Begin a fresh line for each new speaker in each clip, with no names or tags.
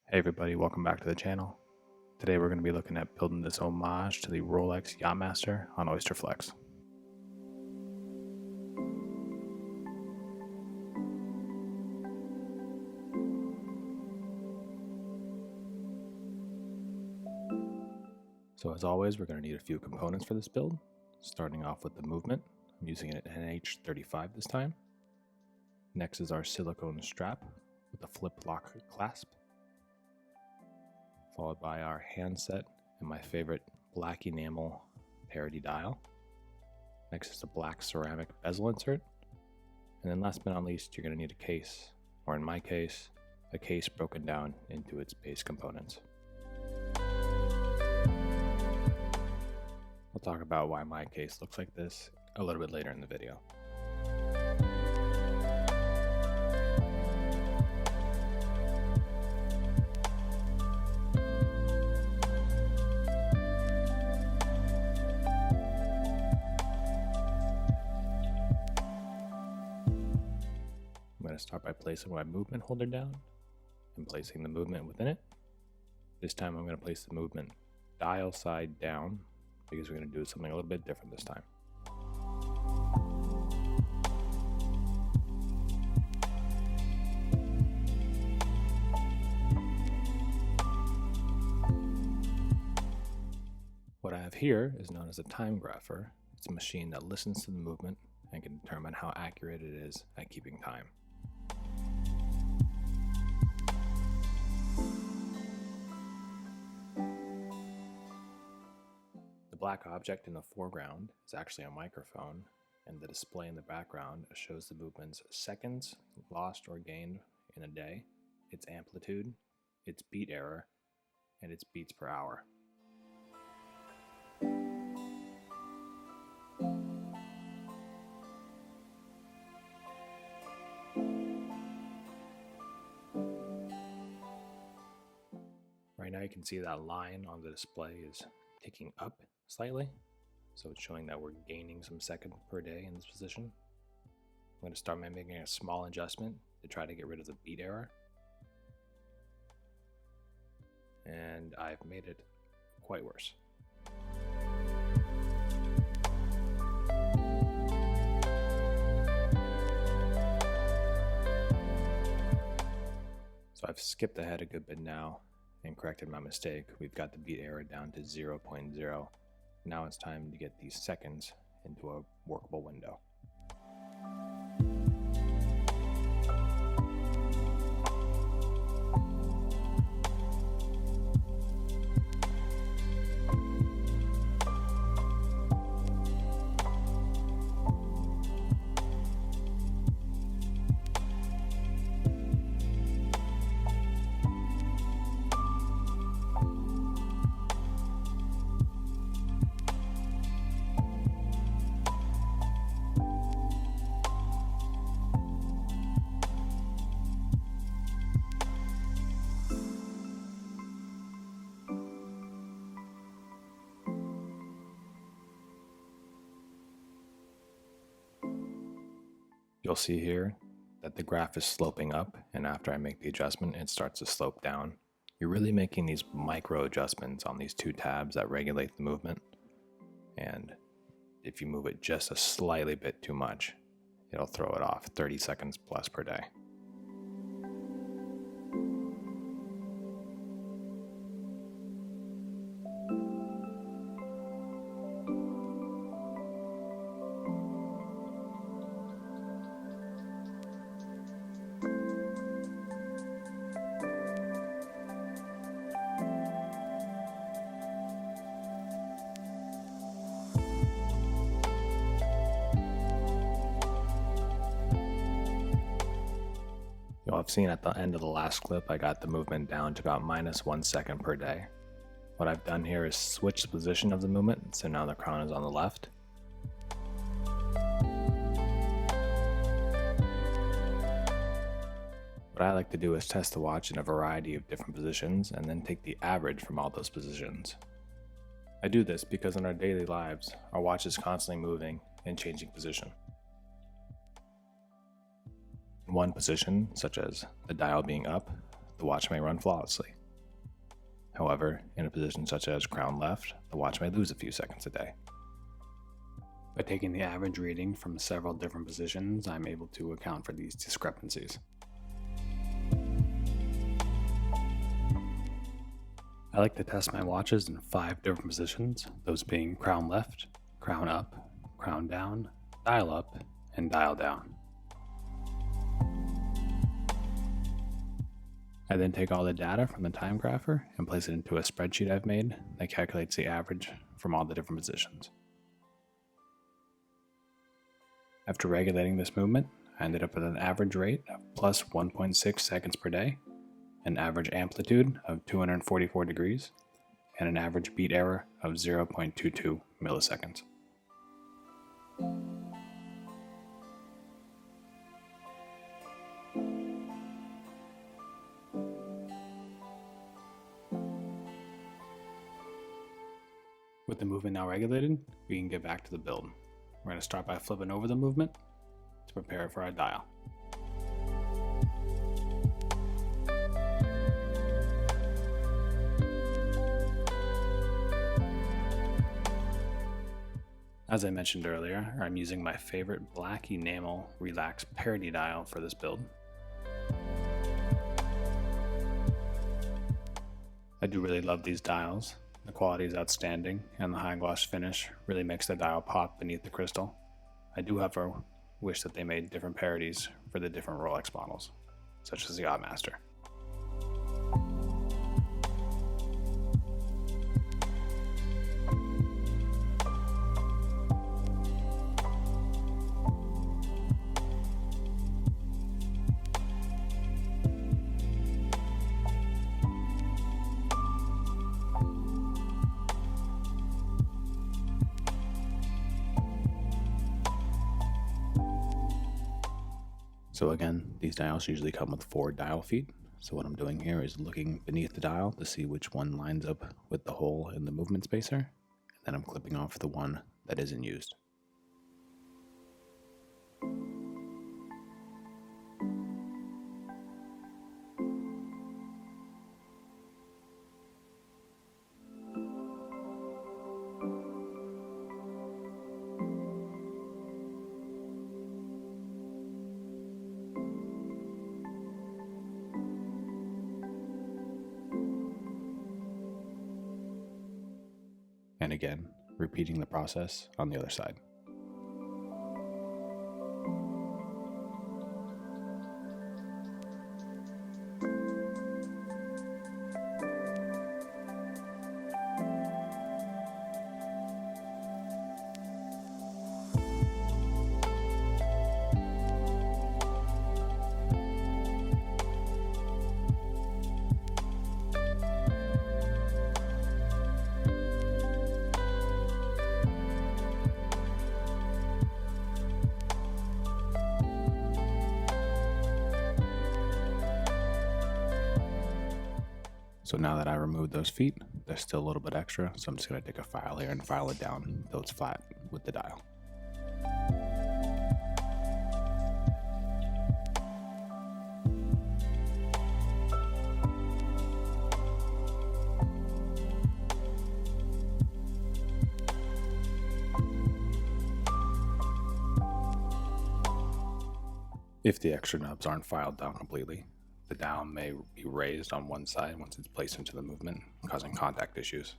Hey everybody, welcome back to the channel. Today we're going to be looking at building this homage to the Rolex Yacht-Master on Oyster-flex. So as always, we're going to need a few components for this build, starting off with the movement. I'm using an NH35 this time. Next is our silicone strap with a flip lock clasp, followed by our handset and my favorite black enamel parity dial. Next is a black ceramic bezel insert. And then last but not least, you're going to need a case, or in my case, a case broken down into its base components. We'll talk about why my case looks like this a little bit later in the video. I'm going to start by placing my movement holder down and placing the movement within it. This time I'm going to place the movement dial side down because we're going to do something a little bit different this time. What I have here is known as a Timegrapher. It's a machine that listens to the movement and can determine how accurate it is at keeping time. The black object in the foreground is actually a microphone, and the display in the background shows the movement's seconds lost or gained in a day, its amplitude, its beat error, and its beats per hour. Right now you can see that line on the display is ticking up slightly, so it's showing that we're gaining some seconds per day in this position. I'm going to start by making a small adjustment to try to get rid of the beat error, and I've made it quite worse. So I've skipped ahead a good bit now and corrected my mistake. We've got the beat error down to 0.0. Now it's time to get these seconds into a workable window. You'll see here that the graph is sloping up, and after I make the adjustment, it starts to slope down. You're really making these micro adjustments on these two tabs that regulate the movement, and if you move it just a slightly bit too much, it'll throw it off 30 seconds plus per day. You'll have seen at the end of the last clip, I got the movement down to about -1 second per day. What I've done here is switch the position of the movement, so now the crown is on the left. What I like to do is test the watch in a variety of different positions and then take the average from all those positions. I do this because in our daily lives, our watch is constantly moving and changing position. In one position, such as the dial being up, the watch may run flawlessly. However, in a position such as crown left, the watch may lose a few seconds a day. By taking the average reading from several different positions, I'm able to account for these discrepancies. I like to test my watches in 5 different positions, those being crown left, crown up, crown down, dial up, and dial down. I then take all the data from the Timegrapher and place it into a spreadsheet I've made that calculates the average from all the different positions. After regulating this movement, I ended up with an average rate of plus 1.6 seconds per day, an average amplitude of 244 degrees, and an average beat error of 0.22 milliseconds. With the movement now regulated, we can get back to the build. We're going to start by flipping over the movement to prepare it for our dial. As I mentioned earlier, I'm using my favorite black enamel relax parity dial for this build. I do really love these dials. The quality is outstanding, and the high gloss finish really makes the dial pop beneath the crystal. I do, however, wish that they made different parities for the different Rolex models, such as the Yacht-Master. So again, these dials usually come with 4 dial feet. So what I'm doing here is looking beneath the dial to see which one lines up with the hole in the movement spacer, and then I'm clipping off the one that isn't used. And again, repeating the process on the other side. So now that I removed those feet, there's still a little bit extra, so I'm just going to take a file here and file it down until it's flat with the dial. If the extra nubs aren't filed down completely, the dial may be raised on one side once it's placed into the movement, causing contact issues.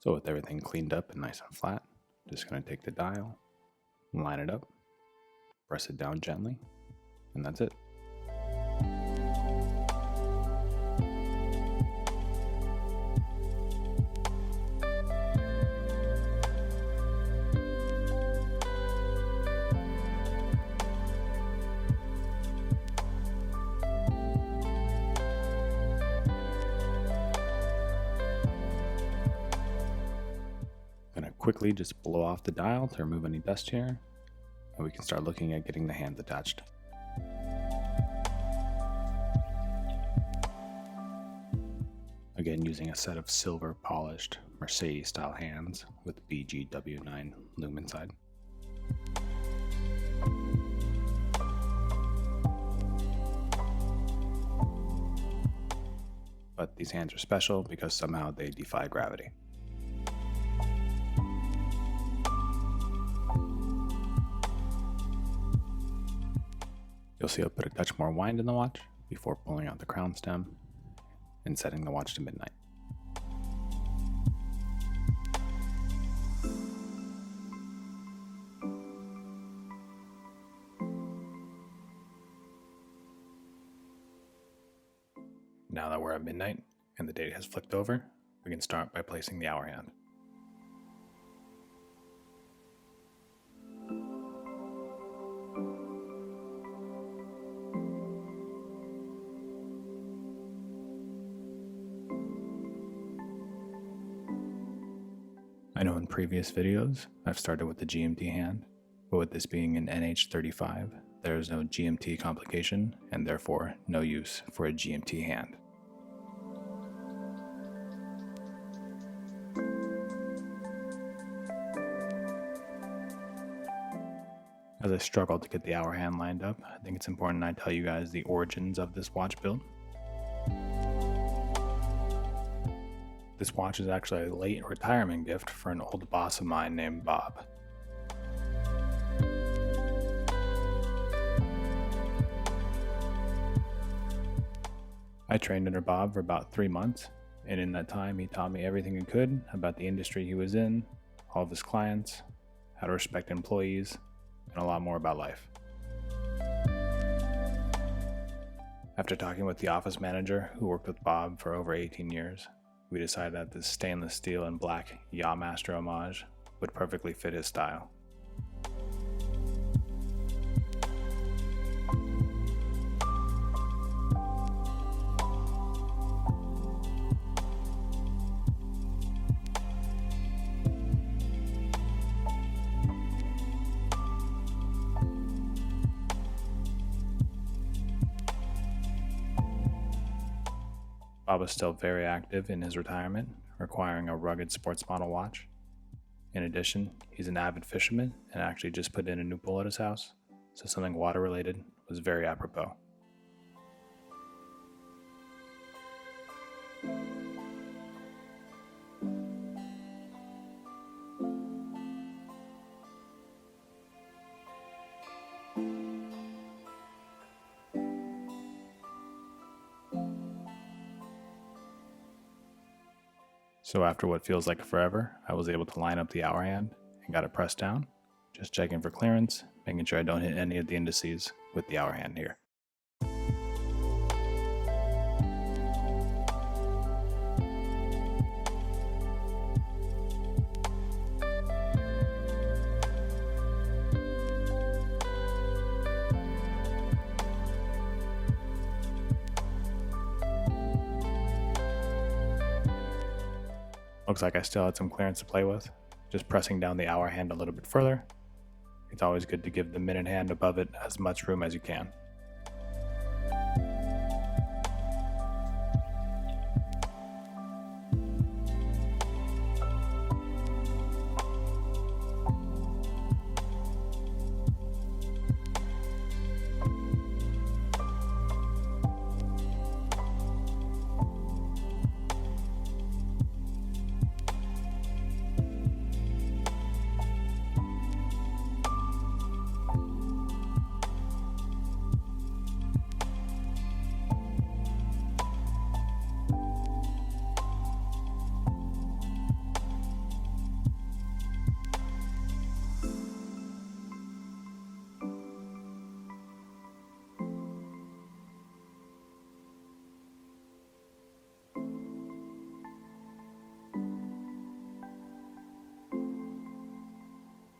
So with everything cleaned up and nice and flat, just going to take the dial, line it up, press it down gently, and that's it. Quickly just blow off the dial to remove any dust here, and we can start looking at getting the hands attached. Again, using a set of silver polished Mercedes style hands with BGW9 lume inside. But these hands are special because somehow they defy gravity. You'll see I'll put a touch more wind in the watch before pulling out the crown stem and setting the watch to midnight. Now that we're at midnight and the date has flicked over, we can start by placing the hour hand. I know in previous videos I've started with the GMT hand, but with this being an NH35, there is no GMT complication and therefore no use for a GMT hand. As I struggle to get the hour hand lined up, I think it's important I tell you guys the origins of this watch build. This watch is actually a late retirement gift for an old boss of mine named Bob. I trained under Bob for about 3 months, and in that time he taught me everything he could about the industry he was in, all of his clients, how to respect employees, and a lot more about life. After talking with the office manager who worked with Bob for over 18 years, we decided that this stainless steel and black Yacht-Master homage would perfectly fit his style. Bob is still very active in his retirement, requiring a rugged sports model watch. In addition, he's an avid fisherman and actually just put in a new pool at his house, so something water related was very apropos. So after what feels like forever, I was able to line up the hour hand and got it pressed down, just checking for clearance, making sure I don't hit any of the indices with the hour hand here. Looks like I still had some clearance to play with, just pressing down the hour hand a little bit further. It's always good to give the minute hand above it as much room as you can.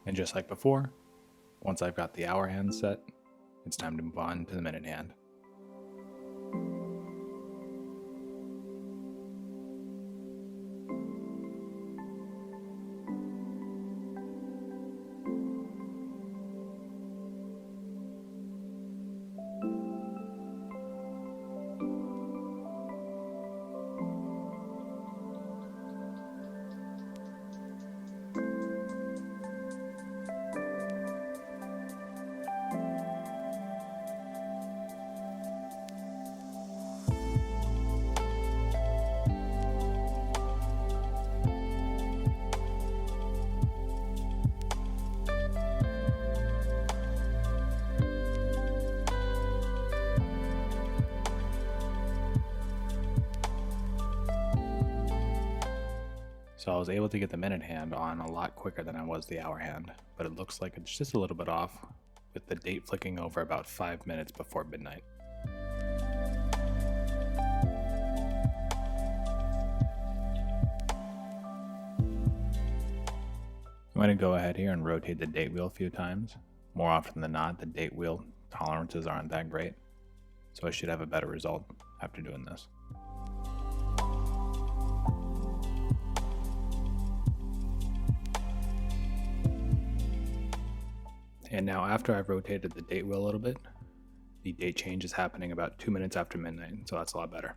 And just like before, once I've got the hour hand set, it's time to move on to the minute hand. So I was able to get the minute hand on a lot quicker than I was the hour hand, but it looks like it's just a little bit off, with the date flicking over about 5 minutes before midnight. I'm going to go ahead here and rotate the date wheel a few times. More often than not, the date wheel tolerances aren't that great, so I should have a better result after doing this. And now after I've rotated the date wheel a little bit, the date change is happening about 2 minutes after midnight, so that's a lot better.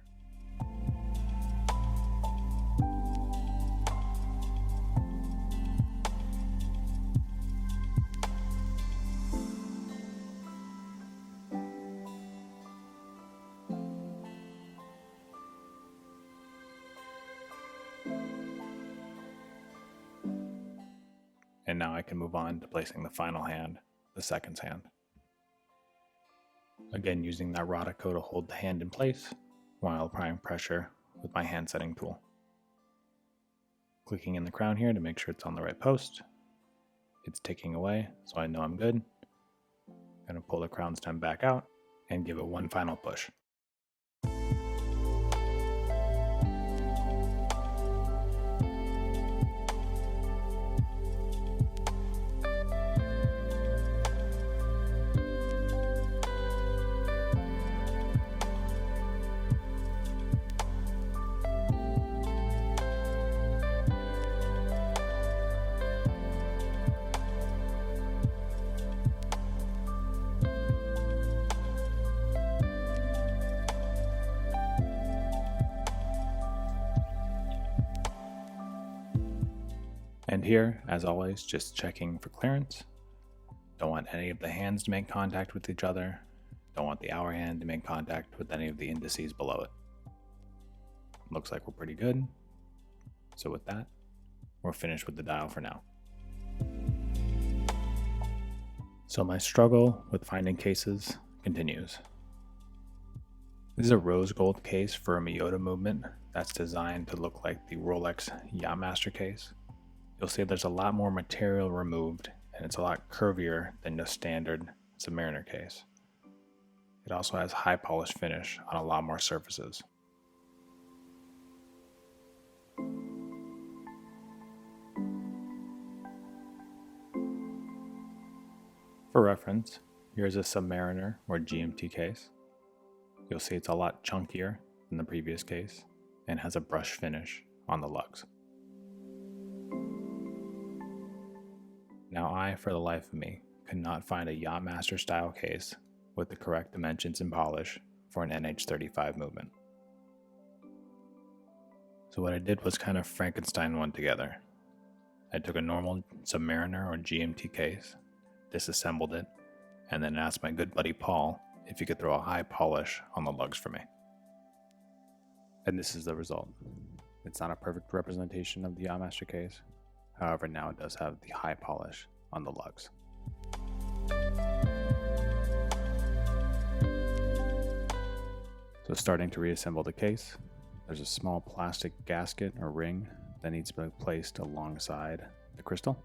And now I can move on to placing the final hand, the seconds hand. Again, using that Rodico to hold the hand in place while applying pressure with my hand setting tool. Clicking in the crown here to make sure it's on the right post. It's ticking away, so I know I'm good. I'm going to pull the crown stem back out and give it one final push. And here, as always, just checking for clearance. Don't want any of the hands to make contact with each other. Don't want the hour hand to make contact with any of the indices below it. Looks like we're pretty good. So with that, we're finished with the dial for now. So my struggle with finding cases continues. This is a rose gold case for a Miyota movement that's designed to look like the Rolex Yacht-Master case. You'll see there's a lot more material removed, and it's a lot curvier than the standard Submariner case. It also has high polish finish on a lot more surfaces. For reference, here's a Submariner or GMT case. You'll see it's a lot chunkier than the previous case and has a brush finish on the lugs. Now I, for the life of me, could not find a Yacht-Master style case with the correct dimensions and polish for an NH35 movement. So what I did was kind of Frankenstein one together. I took a normal Submariner or GMT case, disassembled it, and then asked my good buddy Paul if he could throw a high polish on the lugs for me. And this is the result. It's not a perfect representation of the Yacht-Master case. However, now it does have the high polish on the lugs. So starting to reassemble the case, there's a small plastic gasket or ring that needs to be placed alongside the crystal.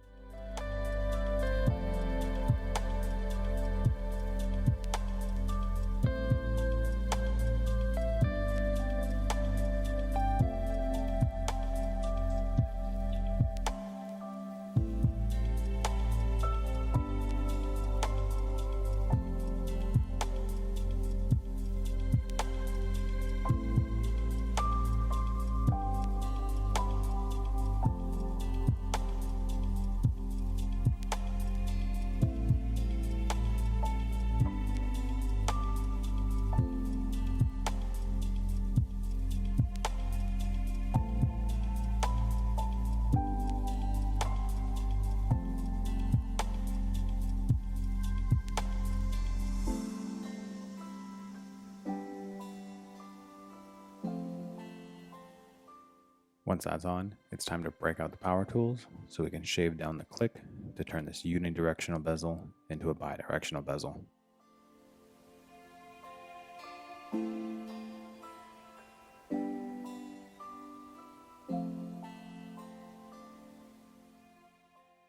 Once that's on, it's time to break out the power tools so we can shave down the click to turn this unidirectional bezel into a bidirectional bezel.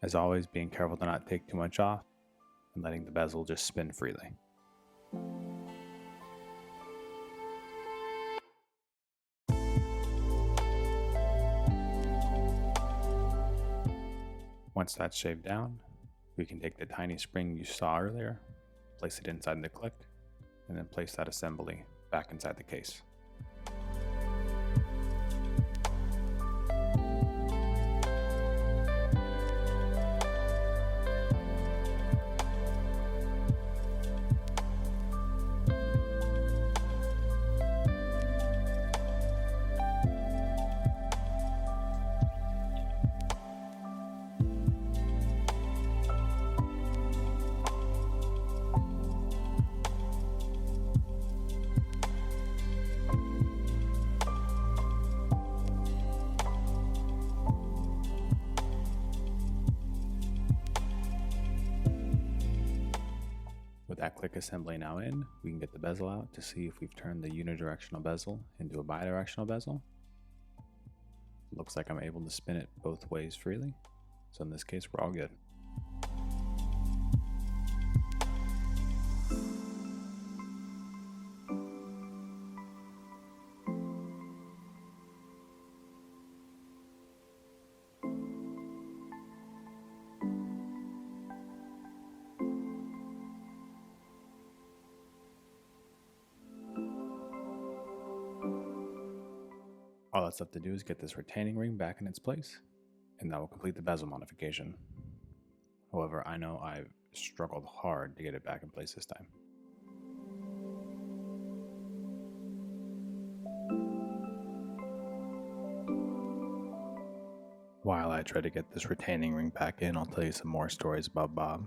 As always, being careful to not take too much off and letting the bezel just spin freely. Once that's shaved down, we can take the tiny spring you saw earlier, place it inside the click, and then place that assembly back inside the case. With that click assembly now in, we can get the bezel out to see if we've turned the unidirectional bezel into a bidirectional bezel. Looks like I'm able to spin it both ways freely, so in this case we're all good. All that's left to do is get this retaining ring back in its place, and that will complete the bezel modification. However, I know I've struggled hard to get it back in place this time. While I try to get this retaining ring back in, I'll tell you some more stories about Bob.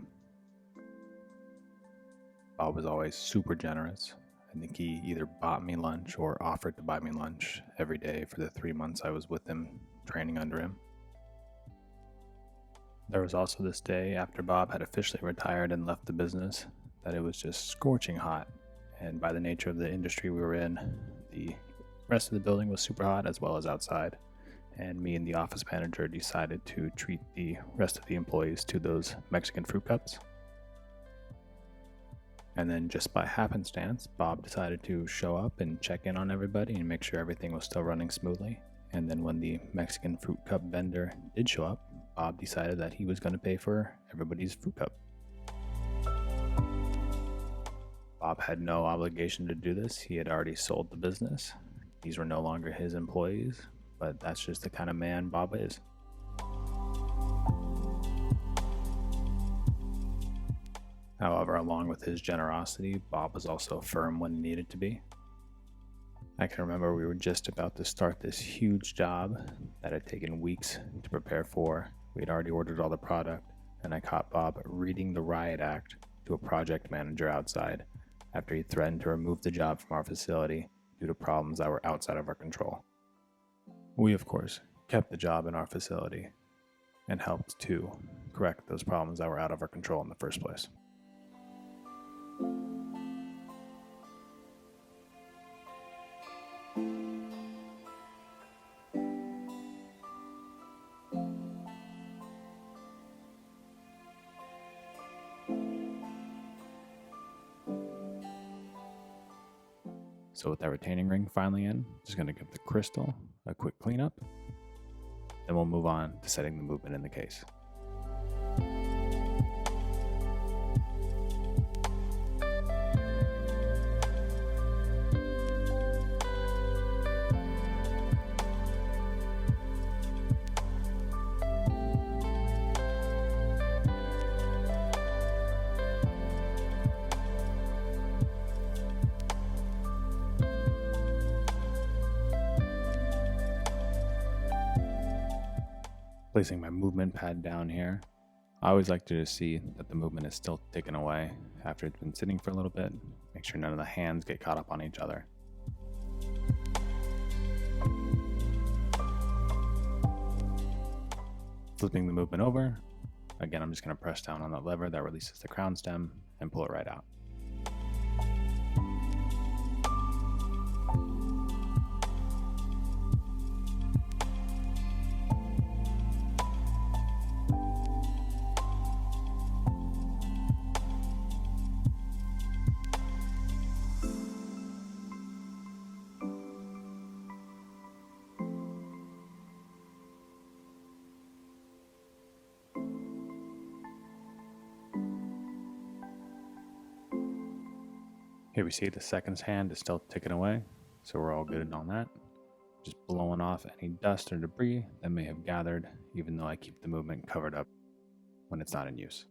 Bob was always super generous. I think he either bought me lunch or offered to buy me lunch every day for the 3 months I was with him, training under him. There was also this day after Bob had officially retired and left the business that it was just scorching hot, and by the nature of the industry we were in, the rest of the building was super hot as well as outside, and me and the office manager decided to treat the rest of the employees to those Mexican fruit cups. And then just by happenstance, Bob decided to show up and check in on everybody and make sure everything was still running smoothly. And then when the Mexican fruit cup vendor did show up, Bob decided that he was going to pay for everybody's fruit cup. Bob had no obligation to do this. He had already sold the business. These were no longer his employees, but that's just the kind of man Bob is. However, along with his generosity, Bob was also firm when he needed to be. I can remember we were just about to start this huge job that had taken weeks to prepare for. We had already ordered all the product, and I caught Bob reading the riot act to a project manager outside after he threatened to remove the job from our facility due to problems that were outside of our control. We, of course, kept the job in our facility and helped to correct those problems that were out of our control in the first place. So with that retaining ring finally in, just going to give the crystal a quick cleanup. Then we'll move on to setting the movement in the case. Placing my movement pad down here, I always like to just see that the movement is still taken away after it's been sitting for a little bit. Make sure none of the hands get caught up on each other. Flipping the movement over, again I'm just going to press down on that lever that releases the crown stem and pull it right out. Here we see the seconds hand is still ticking away, so we're all good on that. Just blowing off any dust or debris that may have gathered, even though I keep the movement covered up when it's not in use.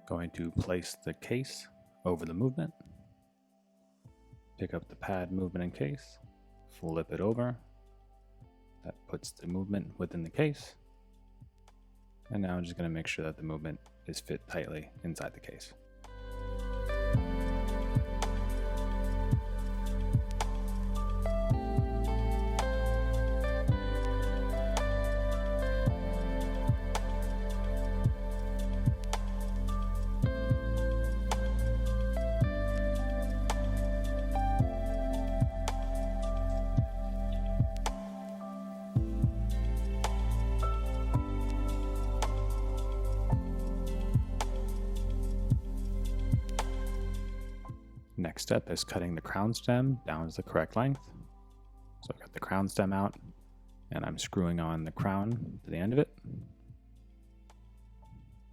Going to place the case over the movement, pick up the pad movement and case, flip it over. That puts the movement within the case. And now I'm just going to make sure that the movement is fit tightly inside the case. Next step is cutting the crown stem down to the correct length. So I've got the crown stem out and I'm screwing on the crown to the end of it.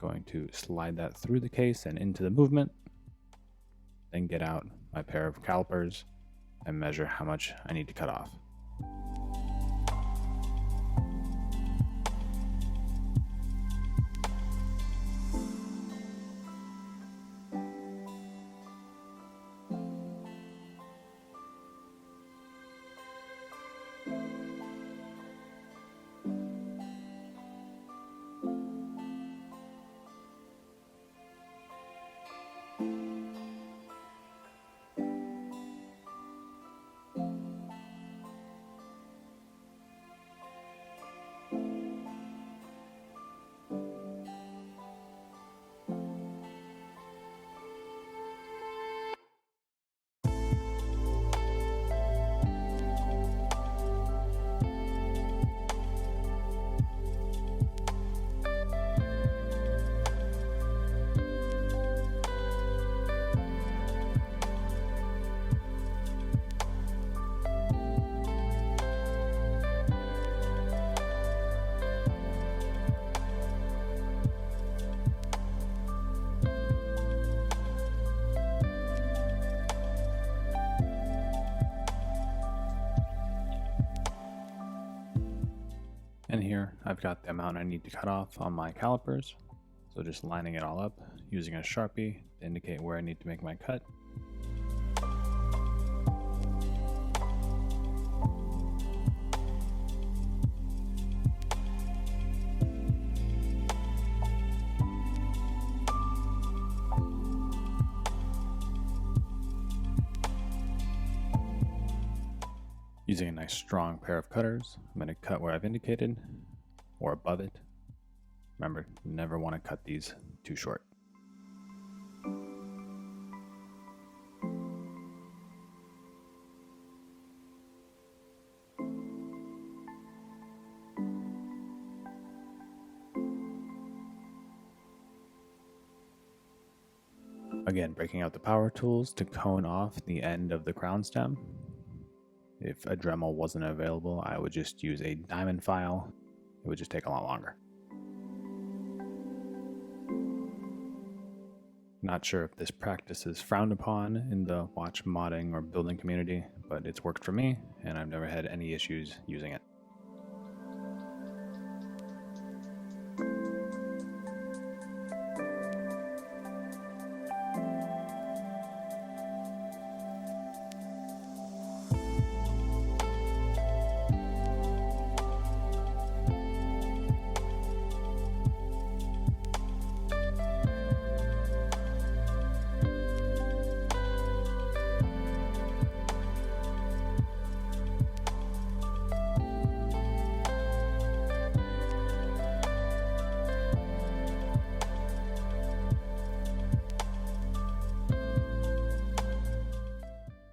Going to slide that through the case and into the movement. Then get out my pair of calipers and measure how much I need to cut off. And here I've got the amount I need to cut off on my calipers. So just lining it all up, using a Sharpie to indicate where I need to make my cut. Using a nice strong pair of cutters, I'm going to cut where I've indicated, or above it. Remember, never want to cut these too short. Again, breaking out the power tools to cone off the end of the crown stem. If a Dremel wasn't available, I would just use a diamond file. It would just take a lot longer. Not sure if this practice is frowned upon in the watch modding or building community, but it's worked for me, and I've never had any issues using it.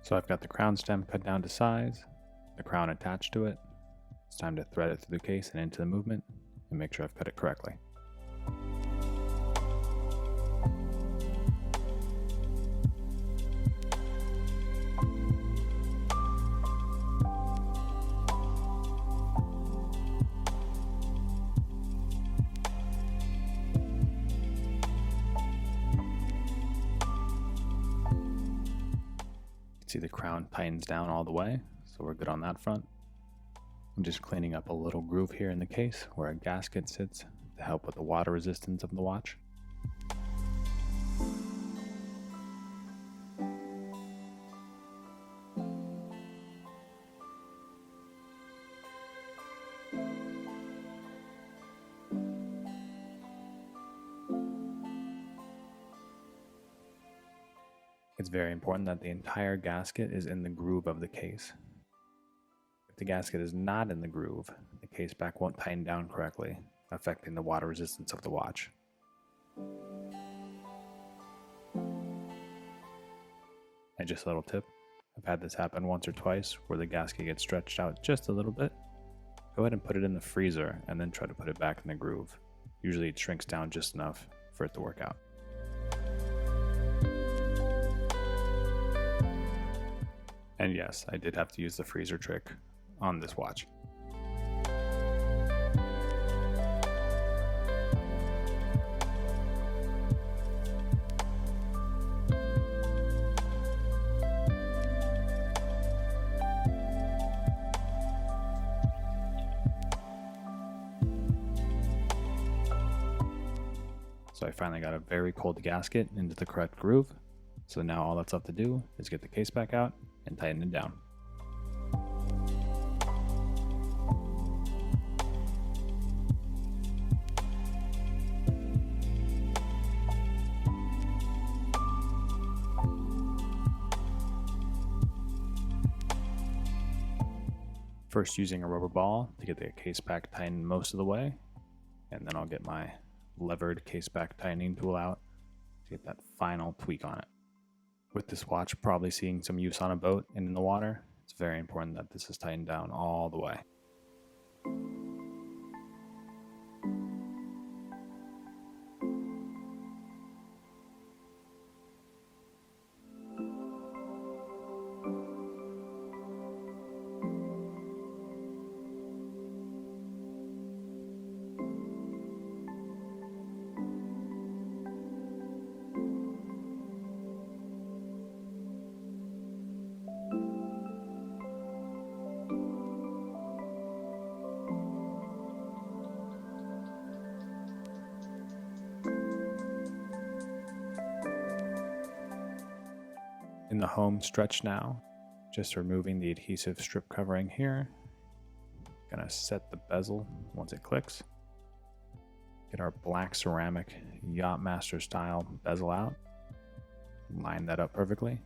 So I've got the crown stem cut down to size, the crown attached to it. It's time to thread it through the case and into the movement and make sure I've cut it correctly. See the crown tightens down all the way, so we're good on that front. I'm just cleaning up a little groove here in the case where a gasket sits to help with the water resistance of the watch. It's very important that the entire gasket is in the groove of the case. If the gasket is not in the groove, the case back won't tighten down correctly, affecting the water resistance of the watch. And just a little tip, I've had this happen once or twice where the gasket gets stretched out just a little bit. Go ahead and put it in the freezer and then try to put it back in the groove. Usually it shrinks down just enough for it to work out. And yes, I did have to use the freezer trick on this watch. So I finally got a very cold gasket into the correct groove. So now all that's left to do is get the case back out and tighten it down. First using a rubber ball to get the case back tightened most of the way, and then I'll get my levered case back tightening tool out to get that final tweak on it. With this watch probably seeing some use on a boat and in the water, it's very important that this is tightened down all the way. In the home stretch now, just removing the adhesive strip covering here. Gonna set the bezel once it clicks. Get our black ceramic Yacht-Master style bezel out. Line that up perfectly,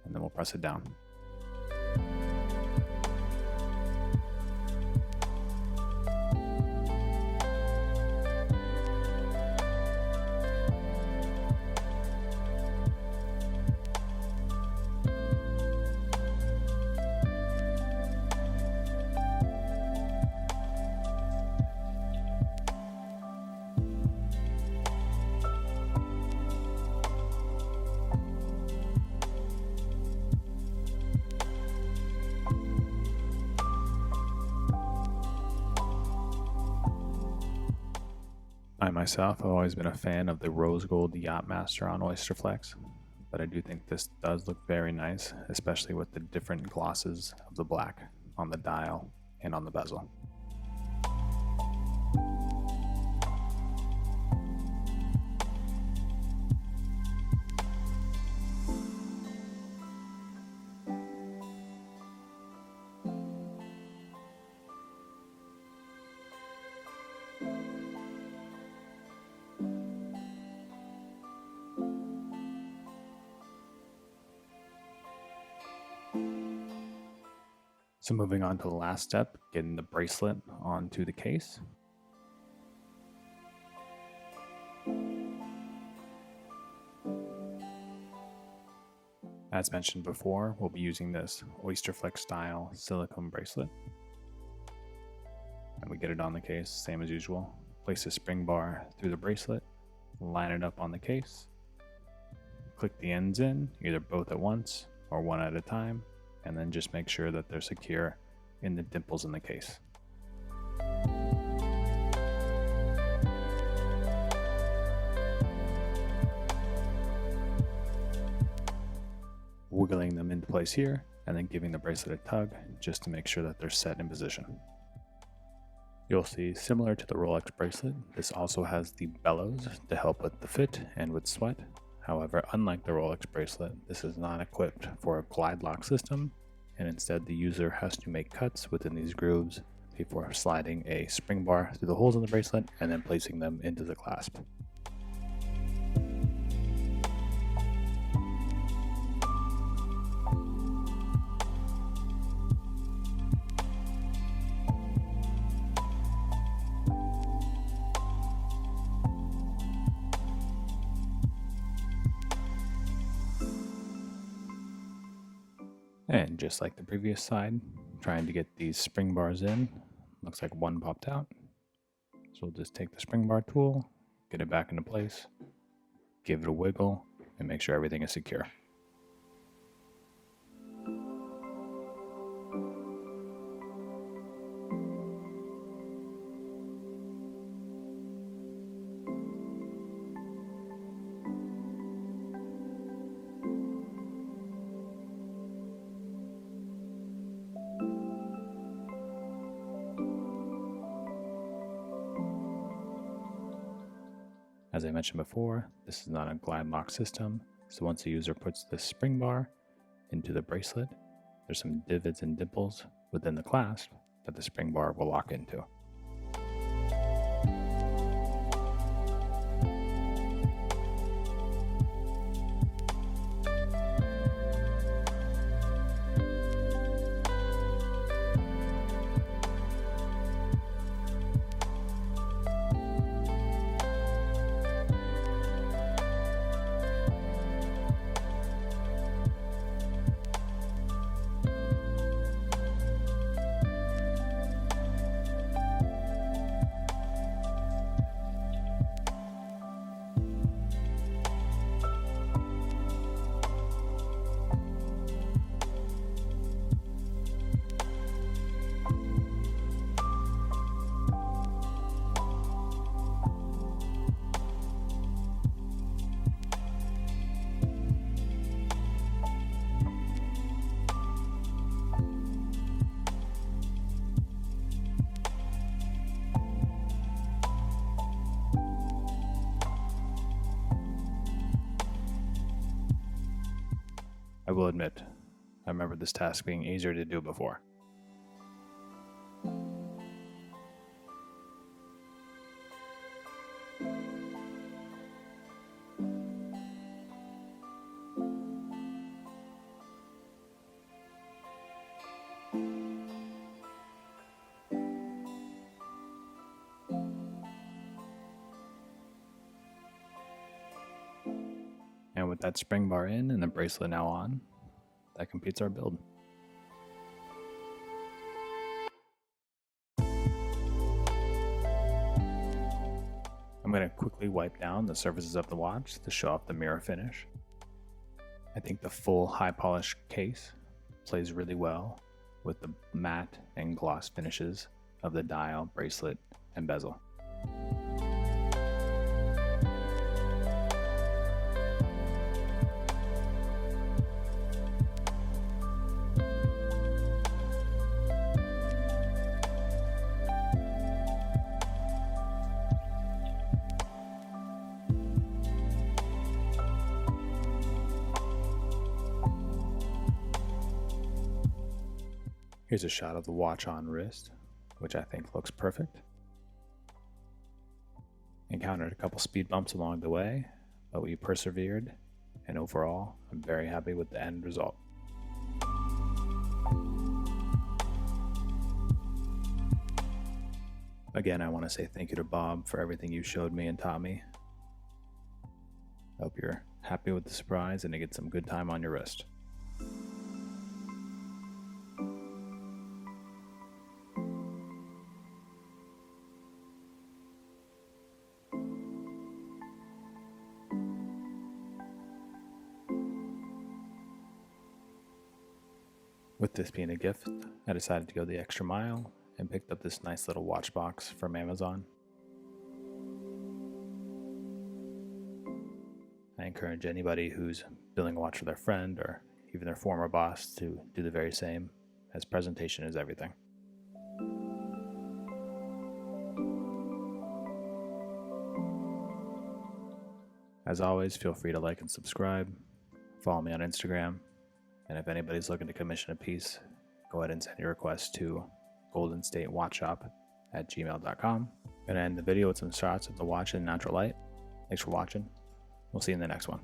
and then we'll press it down. I myself have always been a fan of the rose gold Yacht-Master on Oyster-flex, but I do think this does look very nice, especially with the different glosses of the black on the dial and on the bezel. So moving on to the last step, getting the bracelet onto the case. As mentioned before, we'll be using this Oyster-flex style silicone bracelet. And we get it on the case, same as usual. Place a spring bar through the bracelet, line it up on the case, click the ends in, either both at once or one at a time, and then just make sure that they're secure in the dimples in the case. Wiggling them into place here, and then giving the bracelet a tug just to make sure that they're set in position. You'll see, similar to the Rolex bracelet, this also has the bellows to help with the fit and with sweat. However, unlike the Rolex bracelet, this is not equipped for a glide lock system, and instead the user has to make cuts within these grooves before sliding a spring bar through the holes in the bracelet and then placing them into the clasp. And just like the previous side, trying to get these spring bars in, looks like one popped out. So we'll just take the spring bar tool, get it back into place, give it a wiggle, and make sure everything is secure. As I mentioned before, this is not a glide lock system, so once the user puts the spring bar into the bracelet, there's some divots and dimples within the clasp that the spring bar will lock into. I will admit, I remember this task being easier to do before. And with that spring bar in and the bracelet now on, that completes our build. I'm going to quickly wipe down the surfaces of the watch to show off the mirror finish. I think the full high polish case plays really well with the matte and gloss finishes of the dial, bracelet, and bezel. Here's a shot of the watch on wrist, which I think looks perfect. Encountered a couple speed bumps along the way, but we persevered, and overall, I'm very happy with the end result. Again, I want to say thank you to Bob for everything you showed me and taught me. I hope you're happy with the surprise and to get some good time on your wrist. With this being a gift, I decided to go the extra mile and picked up this nice little watch box from Amazon. I encourage anybody who's building a watch for their friend or even their former boss to do the very same, as presentation is everything. As always, feel free to like and subscribe, follow me on Instagram, and if anybody's looking to commission a piece, go ahead and send your request to goldenstatewatchshop@gmail.com. I'm going to end the video with some shots of the watch in natural light. Thanks for watching. We'll see you in the next one.